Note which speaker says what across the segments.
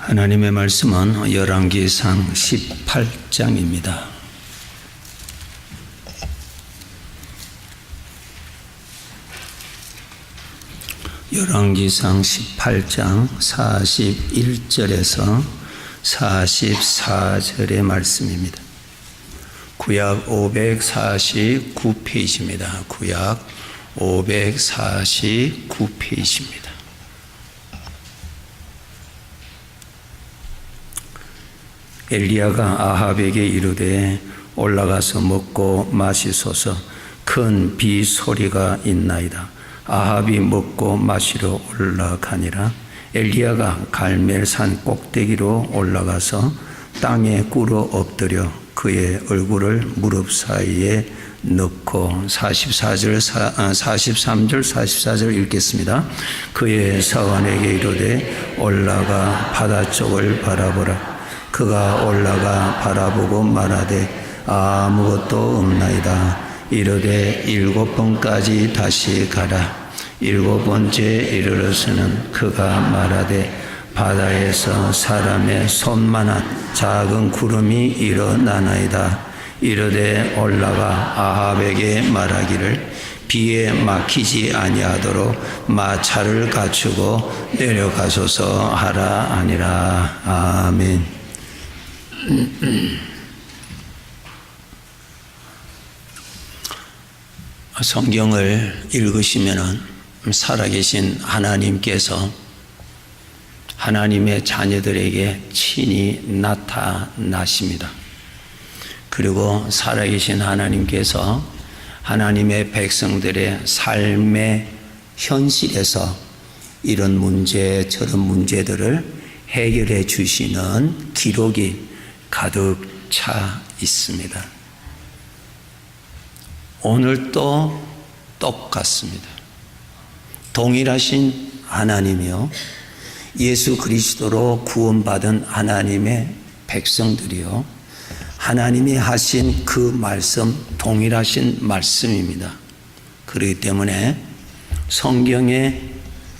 Speaker 1: 하나님의 말씀은 열왕기상 18장입니다. 열왕기상 18장 41절에서 44절의 말씀입니다. 구약 549페이지입니다. 구약 549페이지입니다. 엘리야가 아합에게 이르되 올라가서 먹고 마시소서, 큰 비 소리가 있나이다. 아합이 먹고 마시러 올라가니라. 엘리야가 갈멜산 꼭대기로 올라가서 땅에 꿇어 엎드려 그의 얼굴을 무릎 사이에 넣고 43절 44절 읽겠습니다. 그의 사관에게 이르되 올라가 바다 쪽을 바라보라. 그가 올라가 바라보고 말하되 아무것도 없나이다. 이르되 7번까지 다시 가라. 7번째 이르러서는 그가 말하되 바다에서 사람의 손만한 작은 구름이 일어나나이다. 이르되 올라가 아합에게 말하기를 비에 막히지 아니하도록 마차를 갖추고 내려가소서 하라 하니라. 아멘. 성경을 읽으시면 살아계신 하나님께서 하나님의 자녀들에게 친히 나타나십니다. 그리고 살아계신 하나님께서 하나님의 백성들의 삶의 현실에서 이런 문제 저런 문제들을 해결해 주시는 기록이 가득 차 있습니다. 오늘도 똑같습니다. 동일하신 하나님이요, 예수 그리스도로 구원받은 하나님의 백성들이요, 하나님이 하신 그 말씀 동일하신 말씀입니다. 그렇기 때문에 성경에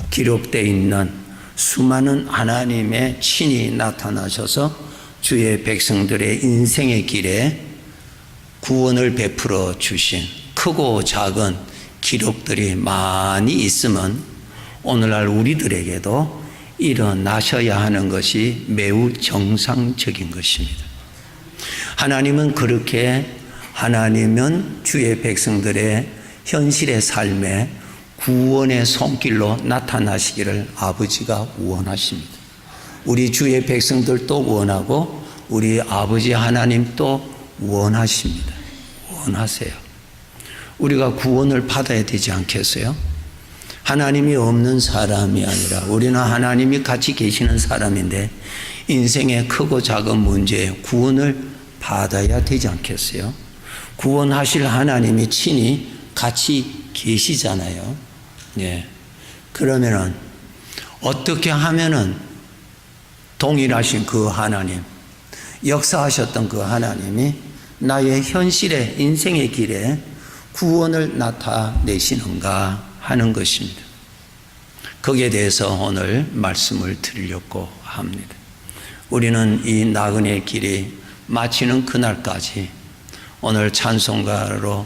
Speaker 1: 기록되어 있는 수많은 하나님의 친히 나타나셔서 주의 백성들의 인생의 길에 구원을 베풀어 주신 크고 작은 기록들이 많이 있으면 오늘날 우리들에게도 일어나셔야 하는 것이 매우 정상적인 것입니다. 하나님은 그렇게 하나님은 주의 백성들의 현실의 삶에 구원의 손길로 나타나시기를 아버지가 원하십니다. 우리 주의 백성들도 원하고 우리 아버지 하나님도 원하십니다. 원하세요. 우리가 구원을 받아야 되지 않겠어요? 하나님이 없는 사람이 아니라 우리는 하나님이 같이 계시는 사람인데 인생의 크고 작은 문제에 구원을 받아야 되지 않겠어요? 구원하실 하나님이 친히 같이 계시잖아요. 예. 그러면은 어떻게 하면은 동일하신 그 하나님, 역사하셨던 그 하나님이 나의 현실의 인생의 길에 구원을 나타내시는가 하는 것입니다. 거기에 대해서 오늘 말씀을 드리려고 합니다. 우리는 이 나그네 길이 마치는 그날까지 오늘 찬송가로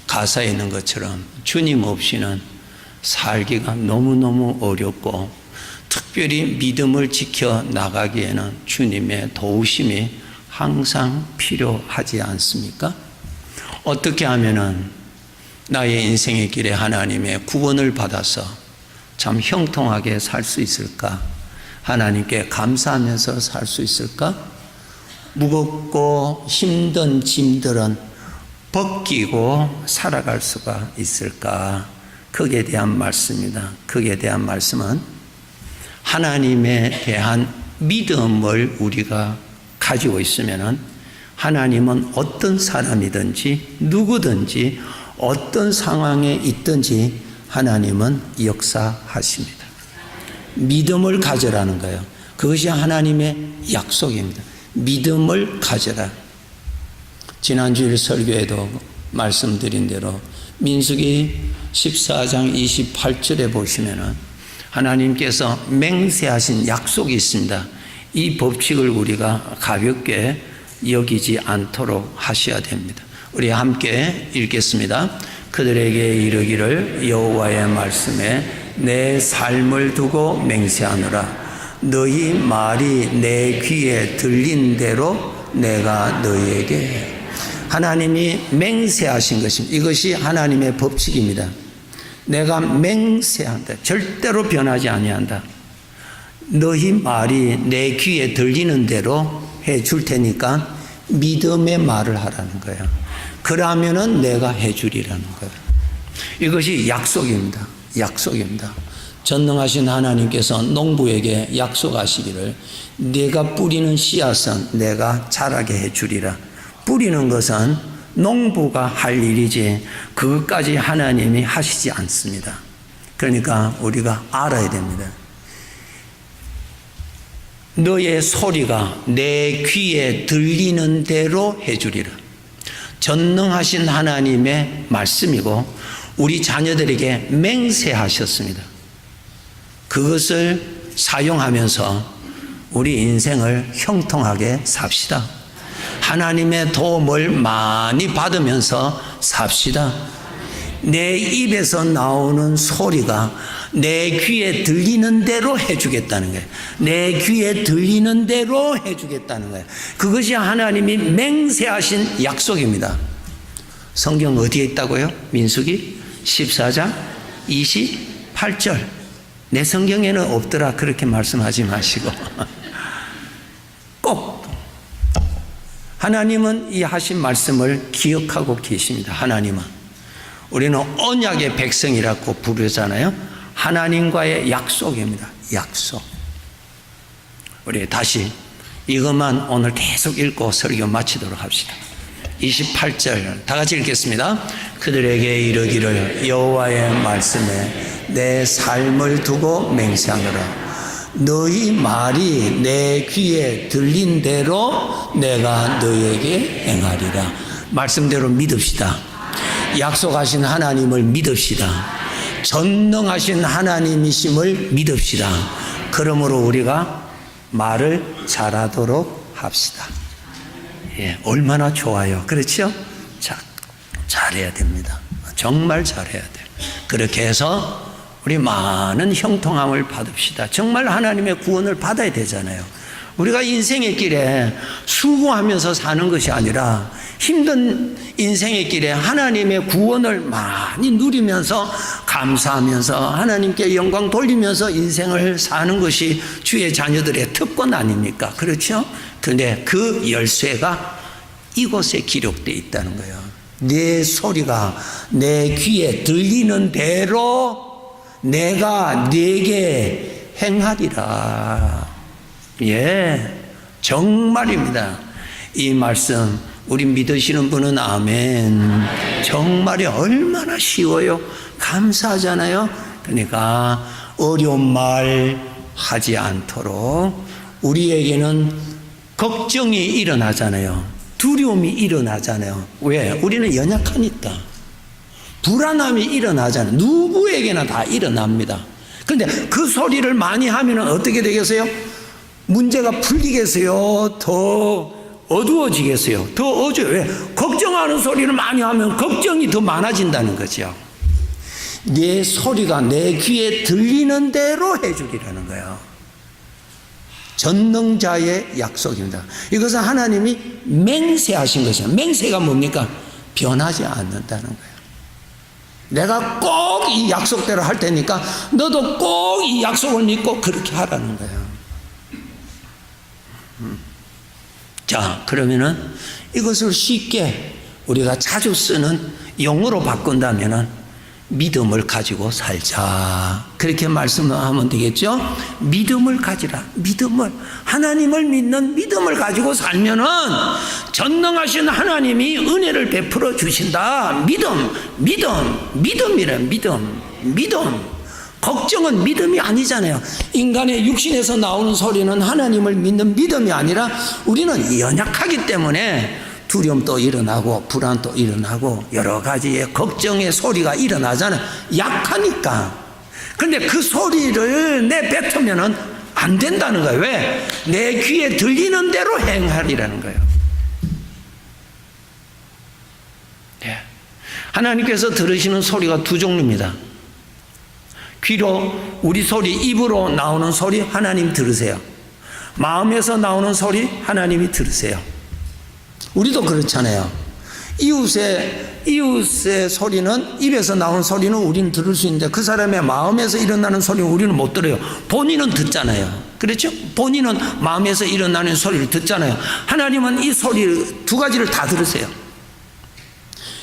Speaker 1: 가사에 있는 것처럼 주님 없이는 살기가 너무너무 어렵고 특별히 믿음을 지켜 나가기에는 주님의 도우심이 항상 필요하지 않습니까? 어떻게 하면은 나의 인생의 길에 하나님의 구원을 받아서 참 형통하게 살 수 있을까? 하나님께 감사하면서 살 수 있을까? 무겁고 힘든 짐들은 벗기고 살아갈 수가 있을까? 거기에 대한 말씀입니다. 거기에 대한 말씀은 하나님에 대한 믿음을 우리가 가지고 있으면 하나님은 어떤 사람이든지 누구든지 어떤 상황에 있든지 하나님은 역사하십니다. 믿음을 가져라는 거예요. 그것이 하나님의 약속입니다. 믿음을 가져라. 지난주일 설교에도 말씀드린 대로 민수기 14장 28절에 보시면은 하나님께서 맹세하신 약속이 있습니다. 이 법칙을 우리가 가볍게 여기지 않도록 하셔야 됩니다. 우리 함께 읽겠습니다. 그들에게 이르기를 여호와의 말씀에 내 삶을 두고 맹세하노라. 너희 말이 내 귀에 들린 대로 내가 너희에게. 하나님이 맹세하신 것입니다. 이것이 하나님의 법칙입니다. 내가 맹세한다. 절대로 변하지 아니한다. 너희 말이 내 귀에 들리는 대로 해 줄 테니까 믿음의 말을 하라는 거예요. 그러면은 내가 해 주리라는 거예요. 이것이 약속입니다. 약속입니다. 전능하신 하나님께서 농부에게 약속하시기를 네가 뿌리는 씨앗은 내가 자라게 해 주리라. 뿌리는 것은 농부가 할 일이지 그것까지 하나님이 하시지 않습니다. 그러니까 우리가 알아야 됩니다. 너의 소리가 내 귀에 들리는 대로 해주리라. 전능하신 하나님의 말씀이고 우리 자녀들에게 맹세하셨습니다. 그것을 사용하면서 우리 인생을 형통하게 삽시다. 하나님의 도움을 많이 받으면서 삽시다. 내 입에서 나오는 소리가 내 귀에 들리는 대로 해주겠다는 거예요. 내 귀에 들리는 대로 해주겠다는 거예요. 그것이 하나님이 맹세하신 약속입니다. 성경 어디에 있다고요? 민수기 14장 28절. 내 성경에는 없더라 그렇게 말씀하지 마시고 꼭 하나님은 이 하신 말씀을 기억하고 계십니다. 하나님은. 우리는 언약의 백성이라고 부르잖아요. 하나님과의 약속입니다. 약속. 우리 다시 이것만 오늘 계속 읽고 설교 마치도록 합시다. 28절 다 같이 읽겠습니다. 그들에게 이르기를 여호와의 말씀에 내 삶을 두고 맹세하노라. 너희 말이 내 귀에 들린 대로 내가 너희에게 행하리라. 말씀대로 믿읍시다. 약속하신 하나님을 믿읍시다. 전능하신 하나님이심을 믿읍시다. 그러므로 우리가 말을 잘하도록 합시다. 예, 얼마나 좋아요. 그렇죠? 자, 잘해야 됩니다. 정말 잘해야 돼요. 그렇게 해서 우리 많은 형통함을 받읍시다. 정말 하나님의 구원을 받아야 되잖아요. 우리가 인생의 길에 수고하면서 사는 것이 아니라 힘든 인생의 길에 하나님의 구원을 많이 누리면서 감사하면서 하나님께 영광 돌리면서 인생을 사는 것이 주의 자녀들의 특권 아닙니까? 그렇죠? 그런데 그 열쇠가 이곳에 기록되어 있다는 거예요. 내 소리가 내 귀에 들리는 대로 내가 네게 행하리라. 예, 정말입니다. 이 말씀 우리 믿으시는 분은 아멘. 정말이 얼마나 쉬워요. 감사하잖아요. 그러니까 어려운 말 하지 않도록 우리에게는 걱정이 일어나잖아요. 두려움이 일어나잖아요. 왜? 우리는 연약하니까. 불안함이 일어나잖아요. 누구에게나 다 일어납니다. 그런데 그 소리를 많이 하면 어떻게 되겠어요? 문제가 풀리겠어요? 더 어두워지겠어요? 더 어두워. 왜? 걱정하는 소리를 많이 하면 걱정이 더 많아진다는 거죠. 내 소리가 내 귀에 들리는 대로 해주리라는 거예요. 전능자의 약속입니다. 이것은 하나님이 맹세하신 것이에요. 맹세가 뭡니까? 변하지 않는다는 거예요. 내가 꼭 이 약속대로 할 테니까 너도 꼭 이 약속을 믿고 그렇게 하라는 거예요. 자, 그러면은 이것을 쉽게 우리가 자주 쓰는 용어로 바꾼다면은 믿음을 가지고 살자. 그렇게 말씀하면 되겠죠? 믿음을 가지라. 믿음을. 하나님을 믿는 믿음을 가지고 살면은 전능하신 하나님이 은혜를 베풀어 주신다. 믿음이래. 믿음. 걱정은 믿음이 아니잖아요. 인간의 육신에서 나오는 소리는 하나님을 믿는 믿음이 아니라 우리는 연약하기 때문에 두려움도 일어나고 불안도 일어나고 여러 가지의 걱정의 소리가 일어나잖아요. 약하니까. 그런데 그 소리를 내뱉으면은 안 된다는 거예요. 왜? 내 귀에 들리는 대로 행하리라는 거예요. 네. 하나님께서 들으시는 소리가 두 종류입니다. 귀로 우리 소리, 입으로 나오는 소리 하나님 들으세요. 마음에서 나오는 소리 하나님이 들으세요. 우리도 그렇잖아요. 이웃의 소리는, 입에서 나오는 소리는 우리는 들을 수 있는데 그 사람의 마음에서 일어나는 소리는 우리는 못 들어요. 본인은 듣잖아요. 그렇죠? 본인은 마음에서 일어나는 소리를 듣잖아요. 하나님은 이 소리 두 가지를 다 들으세요.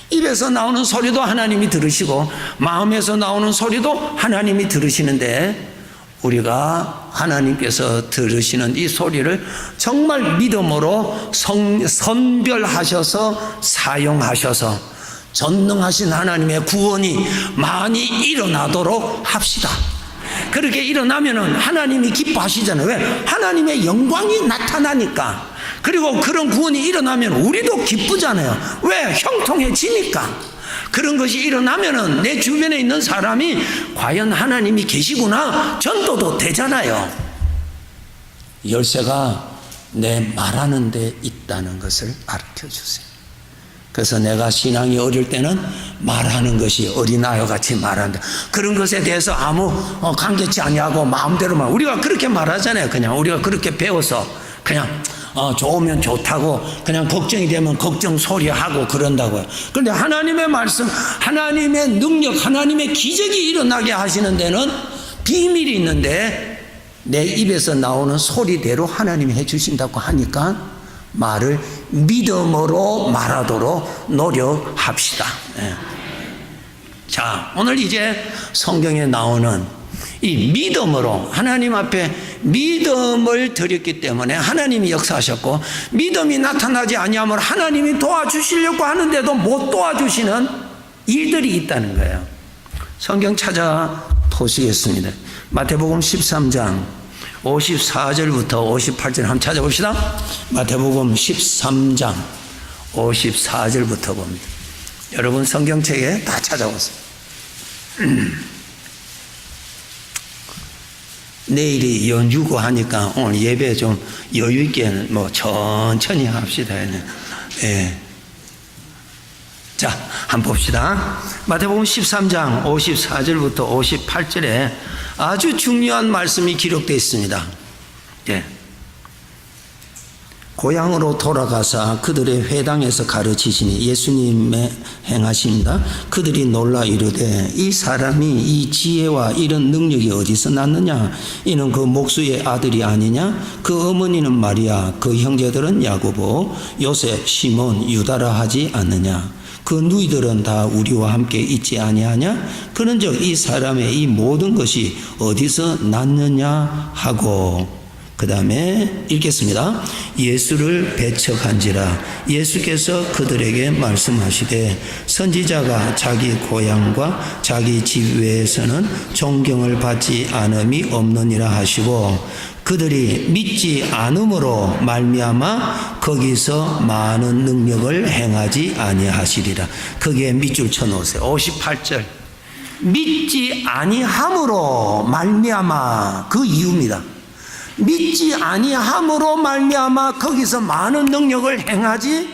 Speaker 1: 입에서 나오는 소리도 하나님이 들으시고 마음에서 나오는 소리도 하나님이 들으시는데, 우리가 하나님께서 들으시는 이 소리를 정말 믿음으로 선별하셔서 사용하셔서 전능하신 하나님의 구원이 많이 일어나도록 합시다. 그렇게 일어나면은 하나님이 기뻐하시잖아요. 왜? 하나님의 영광이 나타나니까. 그리고 그런 구원이 일어나면 우리도 기쁘잖아요. 왜? 형통해지니까. 그런 것이 일어나면은 내 주변에 있는 사람이 과연 하나님이 계시구나 전도도 되잖아요. 열쇠가 내 말하는 데 있다는 것을 가르쳐 주세요. 그래서 내가 신앙이 어릴 때는 말하는 것이 어린아이와 같이 말한다. 그런 것에 대해서 아무 감개치 아니하고 마음대로만, 우리가 그렇게 말하잖아요. 그냥 우리가 그렇게 배워서 그냥 좋으면 좋다고, 그냥 걱정이 되면 걱정 소리하고 그런다고요. 그런데 하나님의 말씀, 하나님의 능력, 하나님의 기적이 일어나게 하시는 데는 비밀이 있는데, 내 입에서 나오는 소리대로 하나님이 해주신다고 하니까 말을 믿음으로 말하도록 노력합시다. 네. 자, 오늘 이제 성경에 나오는 이 믿음으로, 하나님 앞에 믿음을 드렸기 때문에 하나님이 역사하셨고, 믿음이 나타나지 아니하면 하나님이 도와주시려고 하는데도 못 도와주시는 일들이 있다는 거예요. 성경 찾아 보시겠습니다. 마태복음 13장 54절부터 58절 한번 찾아봅시다. 마태복음 13장 54절부터 봅니다. 여러분 성경책에 다 찾아보세요. 내일이 연주고 하니까 오늘 예배 좀 여유있게 천천히 합시다. 예. 자, 한번 봅시다. 마태복음 13장 54절부터 58절에 아주 중요한 말씀이 기록되어 있습니다. 예. 고향으로 돌아가사 그들의 회당에서 가르치시니 예수님의 행하십니다. 그들이 놀라 이르되 이 사람이 이 지혜와 이런 능력이 어디서 났느냐? 이는 그 목수의 아들이 아니냐? 그 어머니는 마리아, 그 형제들은 야고보, 요셉, 시몬, 유다라 하지 않느냐? 그 누이들은 다 우리와 함께 있지 아니하냐? 그런즉 이 사람의 이 모든 것이 어디서 났느냐 하고, 그 다음에 읽겠습니다. 예수를 배척한지라 예수께서 그들에게 말씀하시되 선지자가 자기 고향과 자기 집 외에서는 존경을 받지 않음이 없느니라 하시고, 그들이 믿지 않음으로 말미암아 거기서 많은 능력을 행하지 아니하시리라. 거기에 밑줄 쳐놓으세요. 58절. 믿지 아니함으로 말미암아, 그 이유입니다. 믿지 아니함으로 말미암아 거기서 많은 능력을 행하지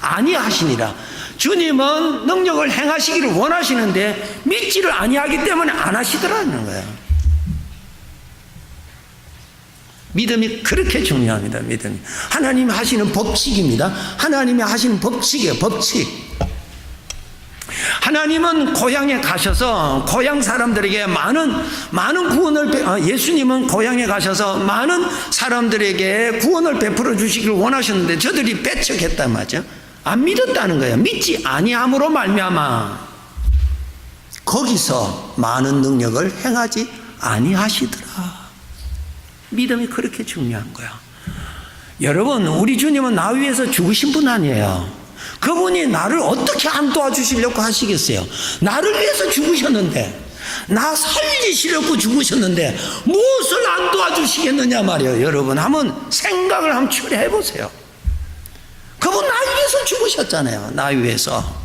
Speaker 1: 아니하시니라. 주님은 능력을 행하시기를 원하시는데 믿지를 아니하기 때문에 안 하시더라는 거예요. 믿음이 그렇게 중요합니다. 믿음이 하나님이 하시는 법칙입니다. 하나님이 하시는 법칙이에요. 법칙. 하나님은 고향에 가셔서 고향 사람들에게 많은 구원을, 예수님은 고향에 가셔서 많은 사람들에게 구원을 베풀어 주시기를 원하셨는데 저들이 배척했단 말이죠. 안 믿었다는 거예요. 믿지 아니함으로 말미암아 거기서 많은 능력을 행하지 아니하시더라. 믿음이 그렇게 중요한 거야. 여러분, 우리 주님은 나 위해서 죽으신 분 아니에요. 그분이 나를 어떻게 안 도와주시려고 하시겠어요? 나를 위해서 죽으셨는데, 나 살리시려고 죽으셨는데 무엇을 안 도와주시겠느냐 말이에요. 여러분 한번 생각을 한번 추려해 보세요. 그분 나 위해서 죽으셨잖아요. 나 위해서.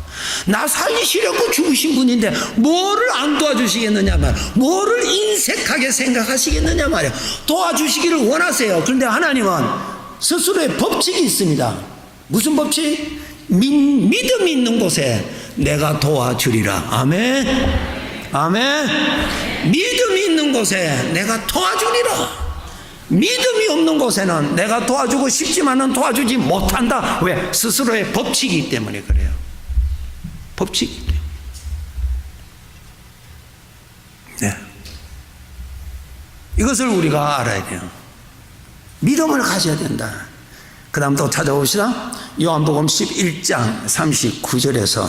Speaker 1: 나 살리시려고 죽으신 분인데 뭐를 안 도와주시겠느냐 말이야. 뭐를 인색하게 생각하시겠느냐 말이야. 도와주시기를 원하세요. 그런데 하나님은 스스로의 법칙이 있습니다. 무슨 법칙? 믿음이 있는 곳에 내가 도와주리라. 아멘. 아멘. 믿음이 있는 곳에 내가 도와주리라. 믿음이 없는 곳에는 내가 도와주고 싶지만은 도와주지 못한다. 왜? 스스로의 법칙이기 때문에 그래요. 법칙이기 때문에. 네. 이것을 우리가 알아야 돼요. 믿음을 가져야 된다. 그 다음 또 찾아봅시다. 요한복음 11장 39절에서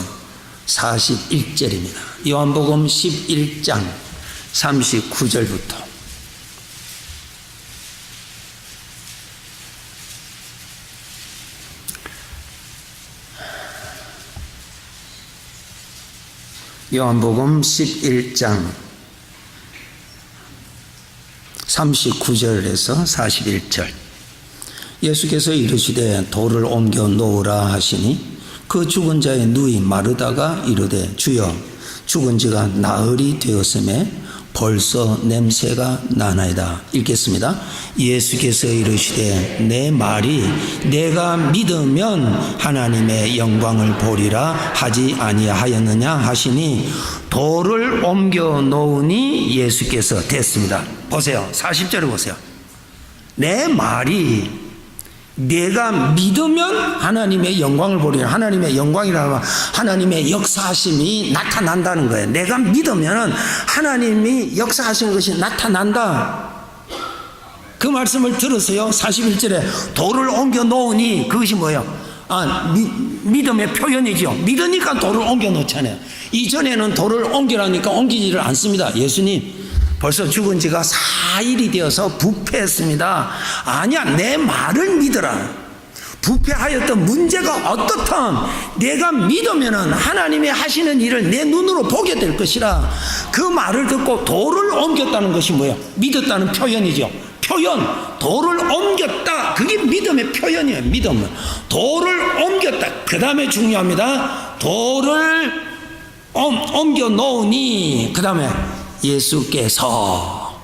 Speaker 1: 41절입니다. 요한복음 11장 39절부터 요한복음 11장 39절에서 41절. 예수께서 이르시되 돌을 옮겨 놓으라 하시니 그 죽은 자의 누이 마르다가 이르되 주여 죽은 지가 나흘이 되었음에 벌써 냄새가 나나이다. 읽겠습니다. 예수께서 이르시되 내 말이 내가 믿으면 하나님의 영광을 보리라 하지 아니하였느냐 하시니 돌을 옮겨 놓으니 예수께서 됐습니다. 보세요. 40절을 보세요. 내 말이 내가 믿으면 하나님의 영광을 보리라. 하나님의 영광이라면 하나님의 역사하심이 나타난다는 거예요. 내가 믿으면 하나님이 역사하신 것이 나타난다. 그 말씀을 들으세요. 41절에 돌을 옮겨 놓으니 그것이 뭐예요? 믿음의 표현이죠. 믿으니까 돌을 옮겨 놓잖아요. 이전에는 돌을 옮기라니까 옮기지를 않습니다. 예수님 벌써 죽은 지가 4일이 되어서 부패했습니다. 아니야, 내 말을 믿어라. 부패하였던 문제가 어떻든 내가 믿으면 하나님이 하시는 일을 내 눈으로 보게 될 것이라. 그 말을 듣고 돌을 옮겼다는 것이 뭐예요? 믿었다는 표현이죠. 표현, 돌을 옮겼다. 그게 믿음의 표현이에요. 믿음은 돌을 옮겼다. 그 다음에 중요합니다. 돌을 옮겨 놓으니 그 다음에 예수께서,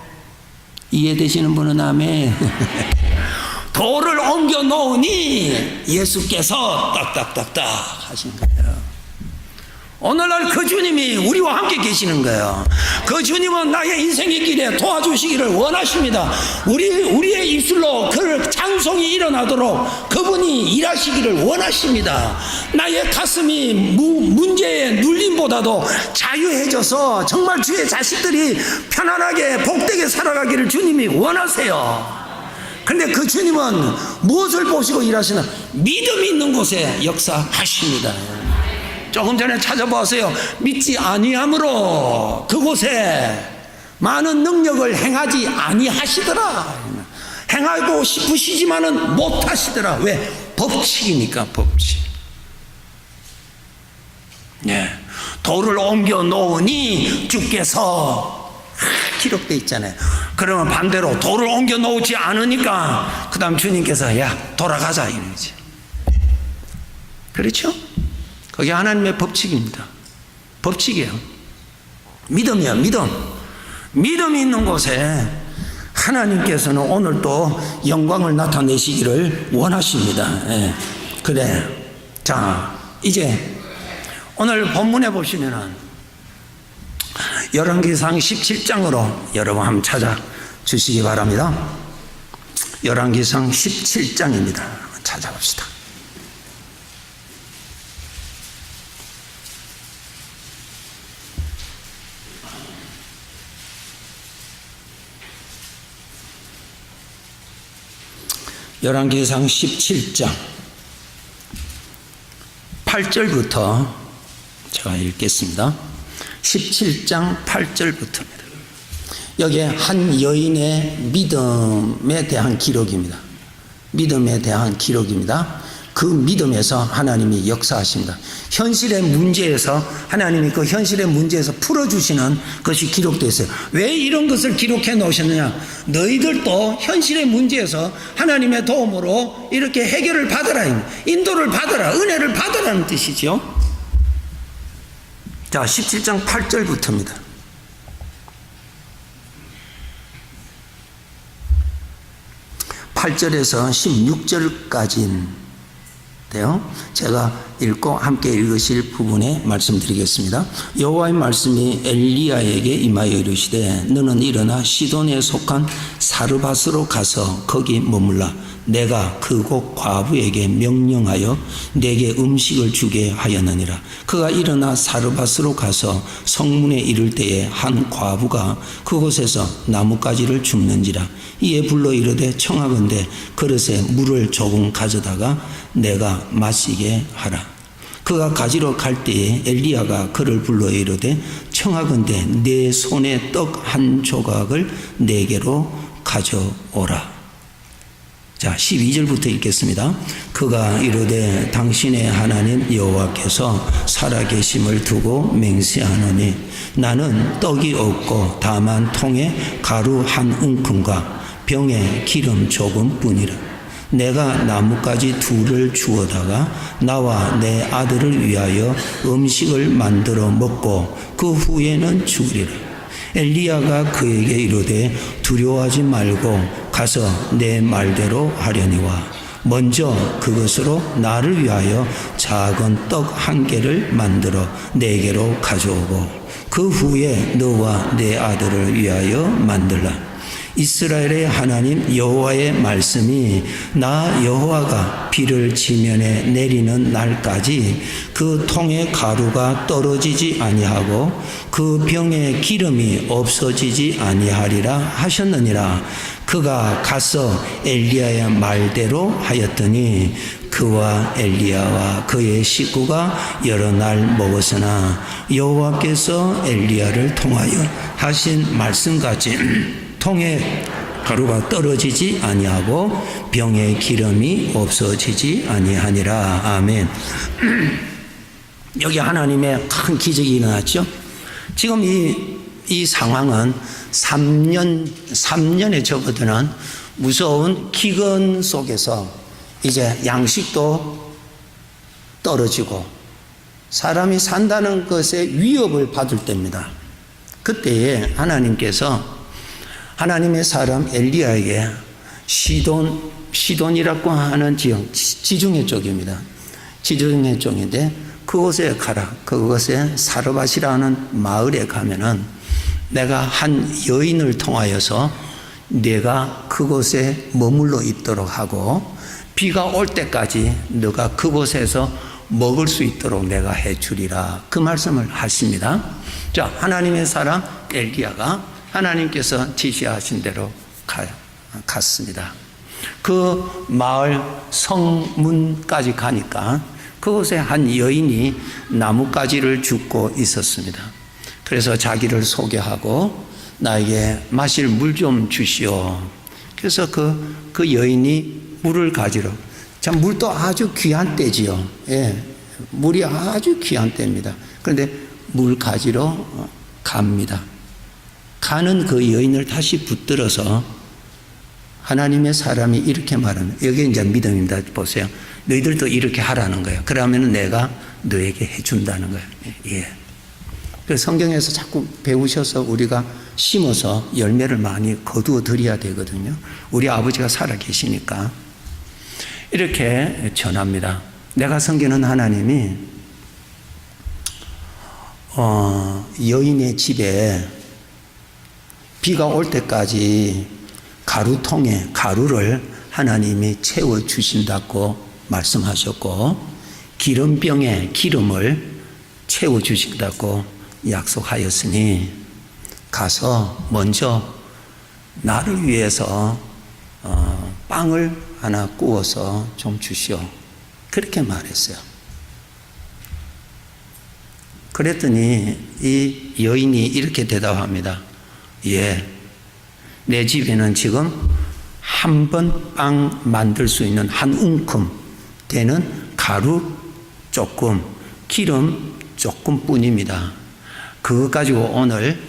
Speaker 1: 이해되시는 분은 아멘. 돌을 옮겨 놓으니 예수께서 딱딱딱딱 하신 거예요. 오늘날 그 주님이 우리와 함께 계시는 거예요. 그 주님은 나의 인생의 길에 도와주시기를 원하십니다. 우리의 입술로 그 찬송이 일어나도록 그분이 일하시기를 원하십니다. 나의 가슴이 문제의 눌림보다도 자유해져서 정말 주의 자식들이 편안하게 복되게 살아가기를 주님이 원하세요. 그런데 그 주님은 무엇을 보시고 일하시나? 믿음이 있는 곳에 역사하십니다. 조금 전에 찾아보세요. 믿지 아니함으로 그곳에 많은 능력을 행하지 아니하시더라. 행하고 싶으시지만은 못하시더라. 왜? 법칙이니까. 법칙. 예. 돌을 옮겨 놓으니 주께서 기록되어 있잖아요. 그러면 반대로 돌을 옮겨 놓지 않으니까 그 다음 주님께서 야 돌아가자 이러지. 그렇죠? 그게 하나님의 법칙입니다. 법칙이에요. 믿음이에요. 믿음이 있는 곳에 하나님께서는 오늘 또 영광을 나타내시기를 원하십니다. 예. 그래. 자, 이제 오늘 본문에 보시면은 열왕기상 17장으로 여러분 한번 찾아주시기 바랍니다. 열왕기상 17장입니다. 찾아봅시다. 열왕기상 17장 8절부터 제가 읽겠습니다. 17장 8절부터입니다. 여기에 한 여인의 믿음에 대한 기록입니다. 믿음에 대한 기록입니다. 그 믿음에서 하나님이 역사하십니다. 현실의 문제에서 하나님이 그 현실의 문제에서 풀어주시는 것이 기록되어 있어요. 왜 이런 것을 기록해 놓으셨느냐? 너희들도 현실의 문제에서 하나님의 도움으로 이렇게 해결을 받으라, 인도를 받으라, 은혜를 받으라는 뜻이죠. 자, 17장 8절부터입니다. 8절에서 16절까지인데요. 제가 읽고 함께 읽으실 부분에 말씀드리겠습니다. 여호와의 말씀이 엘리야에게 임하여 이르시되 너는 일어나 시돈에 속한 사르밧으로 가서 거기 머물라. 내가 그곳 과부에게 명령하여 내게 음식을 주게 하였느니라. 그가 일어나 사르밧으로 가서 성문에 이를 때에 한 과부가 그곳에서 나뭇가지를 줍는지라. 이에 불러 이르되 청하건대 그릇에 물을 조금 가져다가 내가 마시게 하라. 그가 가지러 갈 때에 엘리야가 그를 불러 이르되 청하건대 내 손에 떡 한 조각을 내게로 가져오라. 자, 12절부터 읽겠습니다. 그가 이르되 당신의 하나님 여호와께서 살아계심을 두고 맹세하노니 나는 떡이 없고 다만 통에 가루 한 움큼과 병에 기름 조금 뿐이라. 내가 나뭇가지 둘을 주워다가 나와 내 아들을 위하여 음식을 만들어 먹고 그 후에는 죽으리라. 엘리야가 그에게 이르되 두려워하지 말고 가서 내 말대로 하려니와 먼저 그것으로 나를 위하여 작은 떡 한 개를 만들어 내게로 가져오고 그 후에 너와 내 아들을 위하여 만들라. 이스라엘의 하나님 여호와의 말씀이 나 여호와가 비를 지면에 내리는 날까지 그 통에 가루가 떨어지지 아니하고 그 병에 기름이 없어지지 아니하리라 하셨느니라. 그가 가서 엘리야의 말대로 하였더니 그와 엘리야와 그의 식구가 여러 날 먹었으나 여호와께서 엘리야를 통하여 하신 말씀같이 통에 가루가 떨어지지 아니하고 병에 기름이 없어지지 아니하니라. 아멘. 여기 하나님의 큰 기적이 일어났죠. 지금 이 상황은 3년에 접어드는 무서운 기근 속에서 이제 양식도 떨어지고 사람이 산다는 것에 위협을 받을 때입니다. 그때에 하나님께서 하나님의 사람 엘리야에게 시돈이라고 하는 지역, 지중해 쪽입니다. 지중해 쪽인데 그곳에 가라. 그곳에 사르밧이라는 마을에 가면은 내가 한 여인을 통하여서 내가 그곳에 머물러 있도록 하고 비가 올 때까지 너가 그곳에서 먹을 수 있도록 내가 해주리라. 그 말씀을 하십니다. 자, 하나님의 사람 엘리야가 하나님께서 지시하신 대로 갔습니다. 그 마을 성문까지 가니까 그곳에 한 여인이 나뭇가지를 줍고 있었습니다. 그래서 자기를 소개하고 나에게 마실 물 좀 주시오. 그래서 그 여인이 물을 가지러, 참 물도 아주 귀한 때지요. 예, 물이 아주 귀한 때입니다. 그런데 물 가지러 갑니다. 가는 그 여인을 다시 붙들어서 하나님의 사람이 이렇게 말하는, 여기 이제 믿음입니다. 보세요. 너희들도 이렇게 하라는 거예요. 그러면 내가 너에게 해준다는 거예요. 예. 그래서 성경에서 자꾸 배우셔서 우리가 심어서 열매를 많이 거두어 드려야 되거든요. 우리 아버지가 살아 계시니까. 이렇게 전합니다. 내가 섬기는 하나님이 여인의 집에 비가 올 때까지 가루통에 가루를 하나님이 채워주신다고 말씀하셨고 기름병에 기름을 채워주신다고 약속하였으니 가서 먼저 나를 위해서 빵을 하나 구워서 좀 주시오. 그렇게 말했어요. 그랬더니 이 여인이 이렇게 대답합니다. 예, 내 집에는 지금 한 번 빵 만들 수 있는 한 움큼 되는 가루 조금, 기름 조금 뿐입니다. 그거 가지고 오늘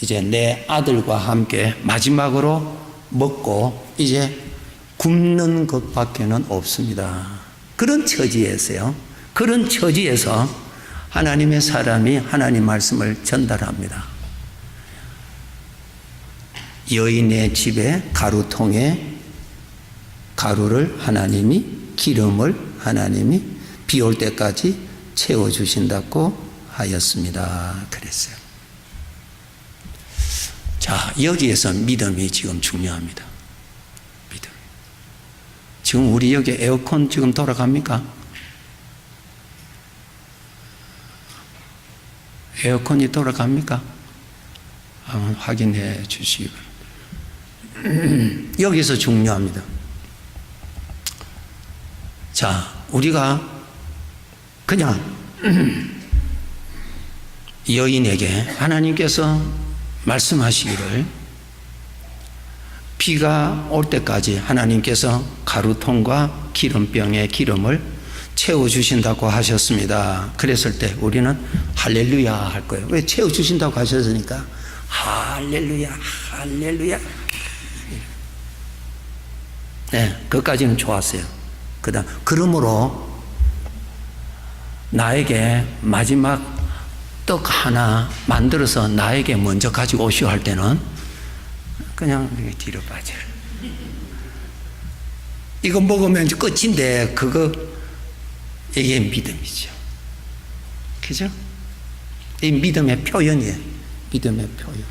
Speaker 1: 이제 내 아들과 함께 마지막으로 먹고 이제 굶는 것밖에는 없습니다. 그런 처지에서요. 그런 처지에서 하나님의 사람이 하나님 말씀을 전달합니다. 여인의 집에 가루통에 가루를 하나님이, 기름을 하나님이 비 올 때까지 채워주신다고 하였습니다. 그랬어요. 자, 여기에서 믿음이 지금 중요합니다. 믿음. 지금 우리 여기 에어컨 지금 돌아갑니까? 에어컨이 돌아갑니까? 한번 확인해 주시기 바랍니다. 여기서 중요합니다. 자, 우리가 그냥 여인에게 하나님께서 말씀하시기를 비가 올 때까지 하나님께서 가루통과 기름병에 기름을 채워주신다고 하셨습니다. 그랬을 때 우리는 할렐루야 할 거예요. 왜? 채워주신다고 하셨으니까 할렐루야, 할렐루야. 네, 그것까지는 좋았어요. 그다음, 그러므로 나에게 마지막 떡 하나 만들어서 나에게 먼저 가지고 오시오 할 때는 그냥 이렇게 뒤로 빠져요. 이거 먹으면 이제 끝인데 이게 믿음이죠. 그죠? 이 믿음의 표현이에요. 믿음의 표현.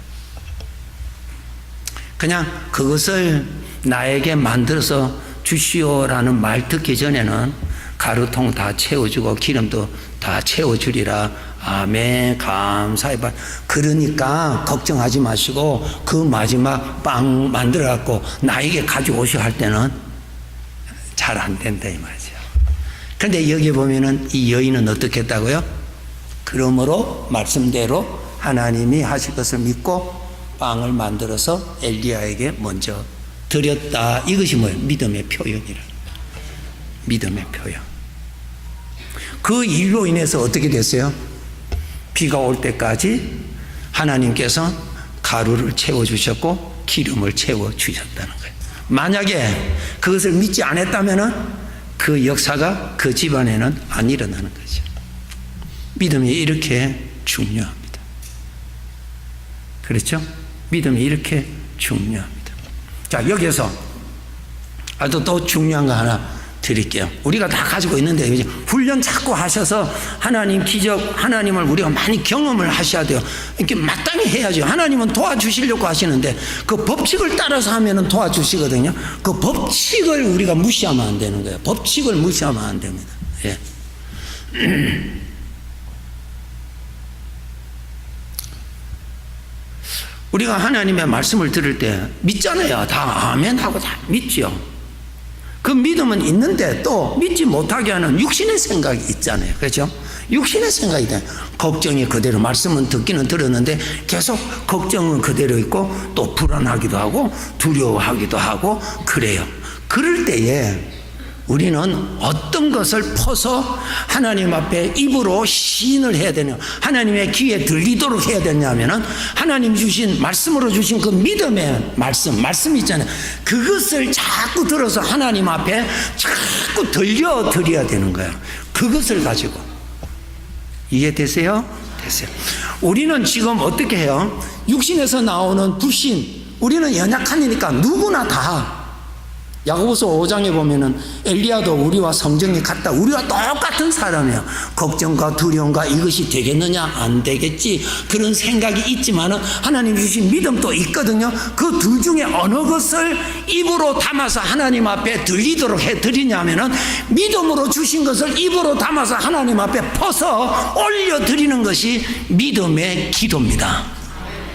Speaker 1: 그냥 그것을 나에게 만들어서 주시오라는 말 듣기 전에는 가루통 다 채워주고 기름도 다 채워주리라. 아멘, 감사해. 그러니까 걱정하지 마시고 그 마지막 빵 만들어 갖고 나에게 가지고 오시오 할 때는 잘 안 된다 이 말이죠. 그런데 여기 보면은 이 여인은 어떻게 했다고요? 그러므로 말씀대로 하나님이 하실 것을 믿고 빵을 만들어서 엘리야에게 먼저 드렸다. 이것이 뭐예요? 믿음의 표현이라. 믿음의 표현. 그 일로 인해서 어떻게 됐어요? 비가 올 때까지 하나님께서 가루를 채워주셨고 기름을 채워주셨다는 거예요. 만약에 그것을 믿지 않았다면 그 역사가 그 집안에는 안 일어나는 거죠. 믿음이 이렇게 중요합니다. 그렇죠? 믿음이 이렇게 중요합니다. 자, 여기서 아주 또 중요한 거 하나 드릴게요. 우리가 다 가지고 있는데 훈련 자꾸 하셔서 하나님 기적, 하나님을 우리가 많이 경험을 하셔야 돼요. 이렇게 마땅히 해야죠. 하나님은 도와주시려고 하시는데 그 법칙을 따라서 하면은 도와주시거든요. 그 법칙을 우리가 무시하면 안 되는 거예요. 법칙을 무시하면 안 됩니다. 예. 우리가 하나님의 말씀을 들을 때 믿잖아요. 다 아멘하고 다 믿죠. 그 믿음은 있는데 또 믿지 못하게 하는 육신의 생각이 있잖아요. 그렇죠? 육신의 생각이 돼. 걱정이 그대로, 말씀은 듣기는 들었는데 계속 걱정은 그대로 있고 또 불안하기도 하고 두려워하기도 하고 그래요. 그럴 때에 우리는 어떤 것을 퍼서 하나님 앞에 입으로 시인을 해야 되냐, 하나님의 귀에 들리도록 해야 되냐면은 하나님 주신 말씀으로 주신 그 믿음의 말씀 있잖아요. 그것을 자꾸 들어서 하나님 앞에 자꾸 들려드려야 되는 거예요. 그것을 가지고. 이해되세요? 되세요. 우리는 지금 어떻게 해요? 육신에서 나오는 불신, 우리는 연약하니까 누구나 다. 야고보서 5장에 보면은 엘리야도 우리와 성정이 같다. 우리와 똑같은 사람이야. 걱정과 두려움과 이것이 되겠느냐, 안 되겠지, 그런 생각이 있지만은 하나님 주신 믿음도 있거든요. 그 둘 중에 어느 것을 입으로 담아서 하나님 앞에 들리도록 해드리냐면은 믿음으로 주신 것을 입으로 담아서 하나님 앞에 퍼서 올려드리는 것이 믿음의 기도입니다.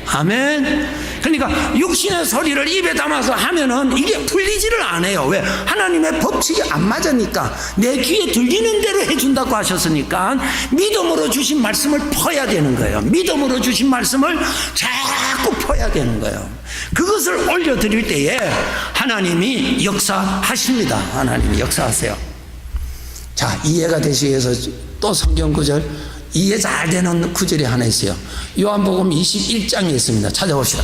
Speaker 1: 아멘. 그러니까 육신의 소리를 입에 담아서 하면은 이게 풀리지를 않아요. 왜? 하나님의 법칙이 안 맞으니까. 내 귀에 들리는 대로 해준다고 하셨으니까 믿음으로 주신 말씀을 퍼야 되는 거예요. 믿음으로 주신 말씀을 자꾸 퍼야 되는 거예요. 그것을 올려드릴 때에 하나님이 역사하십니다. 하나님이 역사하세요. 자, 이해가 되시기 위해서 또 성경 구절, 이해 잘 되는 구절이 하나 있어요. 요한복음 21장에 있습니다. 찾아봅시다.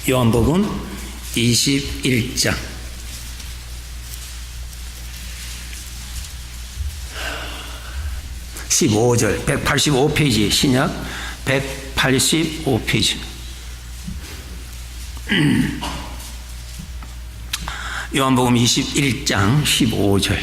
Speaker 1: 요한복음 21장 15절 185페이지 신약 185페이지 요한복음 21장 15절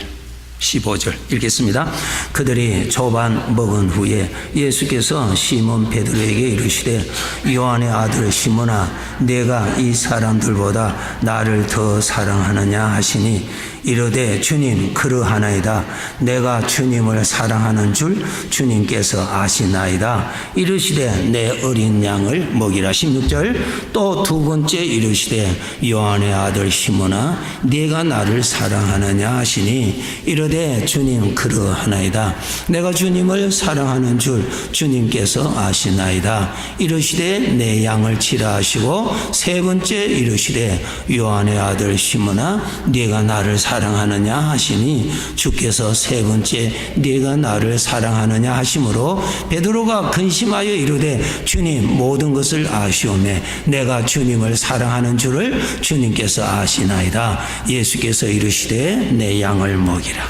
Speaker 1: 읽겠습니다. 그들이 조반 먹은 후에 예수께서 시몬 베드로에게 이르시되 요한의 아들 시몬아 내가 이 사람들보다 나를 더 사랑하느냐 하시니 이르되 주님 그러하나이다. 내가 주님을 사랑하는 줄 주님께서 아시나이다. 이르시되 내 어린 양을 먹이라. 16절 또 두 번째 이르시되 요한의 아들 시몬아 네가 나를 사랑하느냐 하시니 이르되 주님 그러하나이다. 내가 주님을 사랑하는 줄 주님께서 아시나이다. 이르시되 내 양을 치라 하시고 세 번째 이르시되 요한의 아들 시몬아 네가 나를 사랑하느냐 하시니 주께서 세 번째 네가 나를 사랑하느냐 하심으로 베드로가 근심하여 이르되 주님 모든 것을 아시오매 내가 주님을 사랑하는 줄을 주님께서 아시나이다. 예수께서 이르시되 내 양을 먹이라.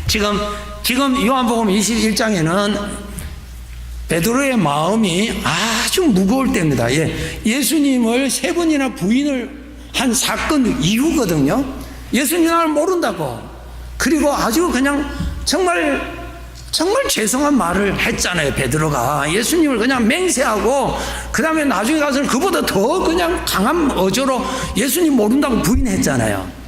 Speaker 1: 지금 요한복음 21장에는 베드로의 마음이 아주 무거울 때입니다. 예수님을 세 번이나 부인을 한 사건 이후거든요. 예수님을 모른다고. 그리고 아주 그냥 정말 죄송한 말을 했잖아요. 베드로가 예수님을 그냥 맹세하고 그 다음에 나중에 가서는 그보다 더 그냥 강한 어조로 예수님 모른다고 부인했잖아요.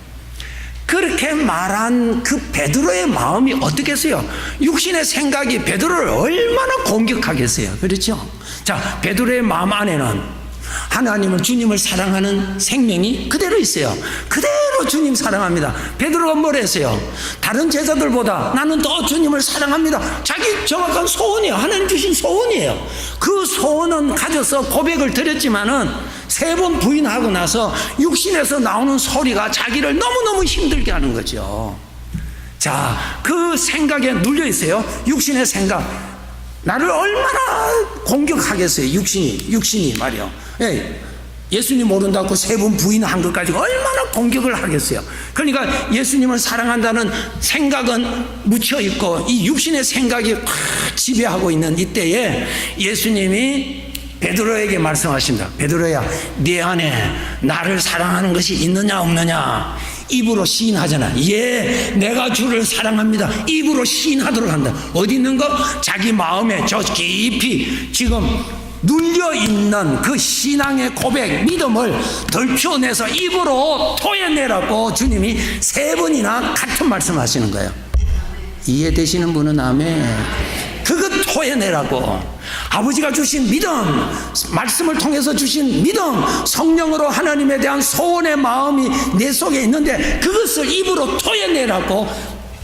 Speaker 1: 그렇게 말한 그 베드로의 마음이 어떻겠어요? 육신의 생각이 베드로를 얼마나 공격하겠어요. 그렇죠? 자, 베드로의 마음 안에는 하나님을 주님을 사랑하는 생명이 그대로 있어요. 그대로 주님 사랑합니다. 베드로가 뭘 했어요? 다른 제자들보다 나는 더 주님을 사랑합니다. 자기 정확한 소원이에요. 하나님 주신 소원이에요. 그 소원은 가져서 고백을 드렸지만은 세 번 부인하고 나서 육신에서 나오는 소리가 자기를 너무너무 힘들게 하는 거죠. 자, 그 생각에 눌려 있어요. 육신의 생각. 나를 얼마나 공격하겠어요. 육신이 말이요. 예수님 모른다고 세 번 부인한 것까지 얼마나 공격을 하겠어요. 그러니까 예수님을 사랑한다는 생각은 묻혀 있고 이 육신의 생각이 지배하고 있는 이때에 예수님이 베드로에게 말씀하십니다. 베드로야, 네 안에 나를 사랑하는 것이 있느냐 없느냐. 입으로 시인하잖아. 예, 내가 주를 사랑합니다. 입으로 시인하도록 한다. 어디 있는 거? 자기 마음에 저 깊이 지금 눌려있는 그 신앙의 고백, 믿음을 덜쳐내서 입으로 토해내라고 주님이 세 번이나 같은 말씀하시는 거예요. 이해되시는 분은 아멘. 그거 토해내라고. 아버지가 주신 믿음, 말씀을 통해서 주신 믿음, 성령으로 하나님에 대한 소원의 마음이 내 속에 있는데 그것을 입으로 토해내라고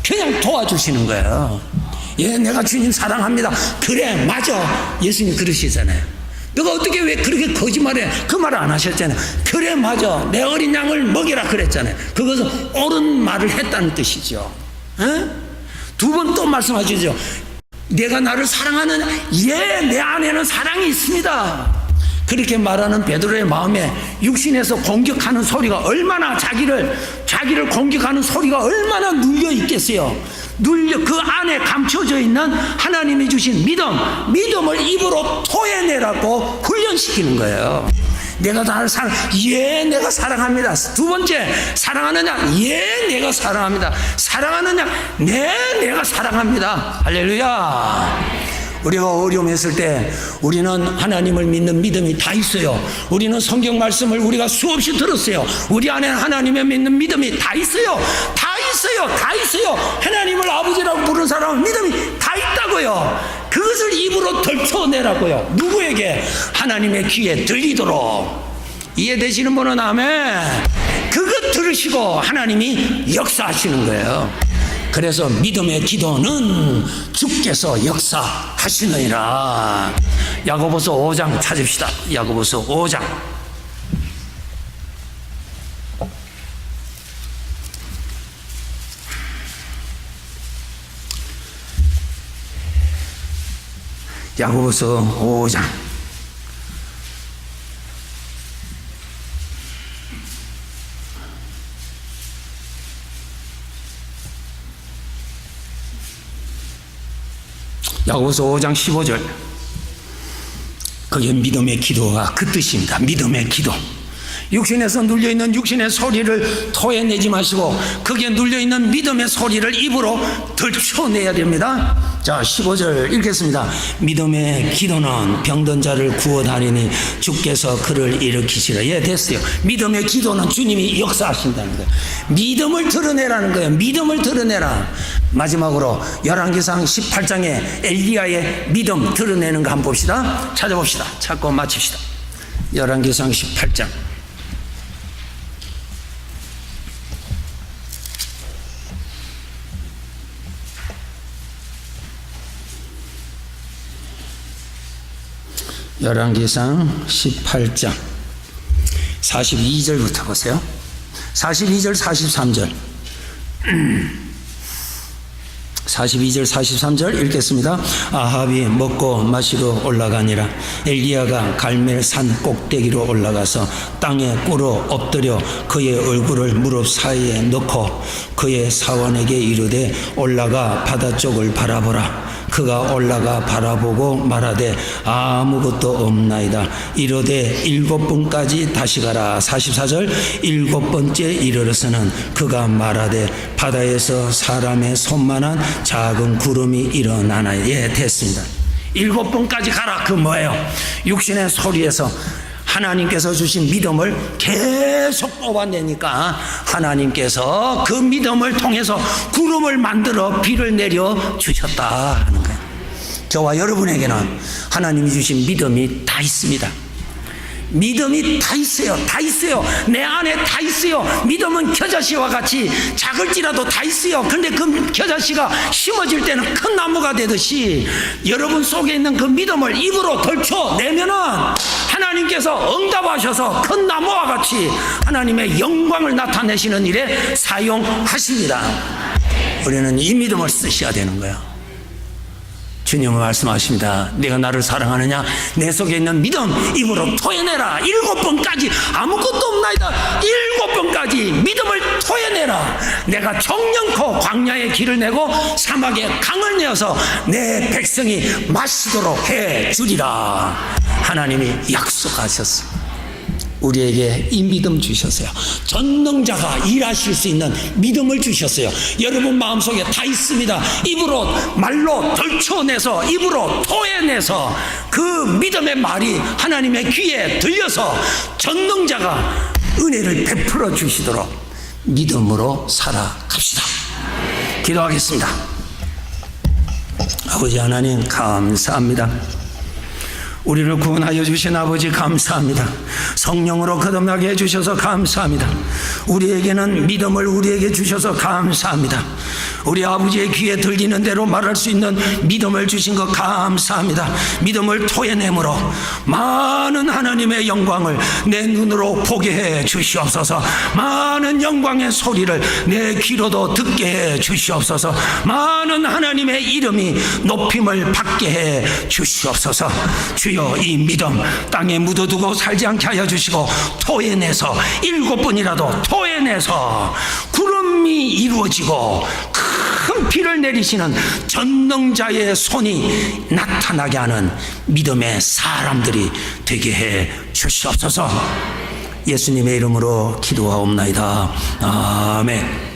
Speaker 1: 그냥 도와주시는 거예요. 예, 내가 주님 사랑합니다. 그래, 맞아. 예수님 그러시잖아요. 너가 어떻게 왜 그렇게 거짓말해? 그 말을 안 하셨잖아요. 그래, 맞아. 내 어린 양을 먹이라 그랬잖아요. 그것은 옳은 말을 했다는 뜻이죠. 두 번 또 말씀하시죠. 내가 나를 사랑하느냐? 예, 내 안에는 사랑이 있습니다. 그렇게 말하는 베드로의 마음에 육신에서 공격하는 소리가 얼마나 자기를 공격하는 소리가 얼마나 눌려 있겠어요. 그 안에 감춰져 있는 하나님이 주신 믿음을 입으로 토해내라고 훈련시키는 거예요. 내가 나를 예, 내가 사랑합니다. 두 번째, 사랑하느냐? 예, 내가 사랑합니다. 사랑하느냐? 네, 내가 사랑합니다. 할렐루야. 우리가 어려움에 있을 때 우리는 하나님을 믿는 믿음이 다 있어요. 우리는 성경 말씀을 우리가 수없이 들었어요. 우리 안에 하나님을 믿는 믿음이 다 있어요. 다 있어요. 하나님을 아버지라고 부르는 사람은 믿음이 다 있다고요. 그것을 입으로 덜쳐내라고요. 누구에게? 하나님의 귀에 들리도록. 이해되시는 분은 아멘. 그것 들으시고 하나님이 역사하시는 거예요. 그래서 믿음의 기도는 주께서 역사하시느니라. 야고보서 5장 찾읍시다. 야고보서 5장. 야고보서 5장. 야고보서 5장 15절. 그게 믿음의 기도가 그 뜻입니다. 믿음의 기도. 육신에서 눌려있는 육신의 소리를 토해내지 마시고 거기에 눌려있는 믿음의 소리를 입으로 들춰내야 됩니다. 자, 15절 읽겠습니다. 믿음의 기도는 병든 자를 구원하리니 주께서 그를 일으키시라. 예, 됐어요. 믿음의 기도는 주님이 역사하신다는 거예요. 믿음을 드러내라는 거예요. 믿음을 드러내라. 마지막으로 열왕기상 18장에 엘리야의 믿음 드러내는 거 한번 봅시다. 찾아봅시다. 찾고 마칩시다. 열왕기상 18장. 열왕기상 18장 42절부터 보세요. 42절 43절 42절 43절 읽겠습니다. 아합이 먹고 마시러 올라가니라. 엘리야가 갈멜산 꼭대기로 올라가서 땅에 꿇어 엎드려 그의 얼굴을 무릎 사이에 넣고 그의 사원에게 이르되 올라가 바다 쪽을 바라보라. 그가 올라가 바라보고 말하되 아무것도 없나이다. 이르되 7번까지 다시 가라. 44절 7번째 이르러서는 그가 말하되 바다에서 사람의 손만한 작은 구름이 일어나나. 예, 됐습니다. 7번까지 가라. 그 뭐예요? 육신의 소리에서 하나님께서 주신 믿음을 계속 뽑아내니까 하나님께서 그 믿음을 통해서 구름을 만들어 비를 내려 주셨다 하는 거예요. 저와 여러분에게는 하나님이 주신 믿음이 다 있습니다. 믿음이 다 있어요. 다 있어요. 내 안에 다 있어요. 믿음은 겨자씨와 같이 작을지라도 다 있어요. 근데 그 겨자씨가 심어질 때는 큰 나무가 되듯이 여러분 속에 있는 그 믿음을 입으로 덜쳐내면은 하나님께서 응답하셔서 큰 나무와 같이 하나님의 영광을 나타내시는 일에 사용하십니다. 우리는 이 믿음을 쓰셔야 되는 거예요. 주님은 말씀하십니다. 내가 나를 사랑하느냐? 내 속에 있는 믿음 입으로 토해내라. 7번까지 아무것도 없나이다. 7번까지 믿음을 토해내라. 내가 정령코 광야에 길을 내고 사막에 강을 내어서 내 백성이 마시도록 해주리라. 하나님이 약속하셨습니다. 우리에게 이 믿음 주셨어요. 전능자가 일하실 수 있는 믿음을 주셨어요. 여러분 마음속에 다 있습니다. 입으로 말로 덜쳐내서 입으로 토해내서 그 믿음의 말이 하나님의 귀에 들려서 전능자가 은혜를 베풀어 주시도록 믿음으로 살아갑시다. 기도하겠습니다. 아버지 하나님 감사합니다. 우리를 구원하여 주신 아버지 감사합니다. 성령으로 거듭나게 해주셔서 감사합니다. 우리에게는 믿음을 우리에게 주셔서 감사합니다. 우리 아버지의 귀에 들리는 대로 말할 수 있는 믿음을 주신 것 감사합니다. 믿음을 토해내므로 많은 하나님의 영광을 내 눈으로 보게 해 주시옵소서. 많은 영광의 소리를 내 귀로도 듣게 해 주시옵소서. 많은 하나님의 이름이 높임을 받게 해 주시옵소서. 주여, 이 믿음 땅에 묻어두고 살지 않게 하여 주시고 토해내서 7번이라도 토해내서 구름이 이루어지고 큰 비를 내리시는 전능자의 손이 나타나게 하는 믿음의 사람들이 되게 해 주시옵소서. 예수님의 이름으로 기도하옵나이다. 아멘.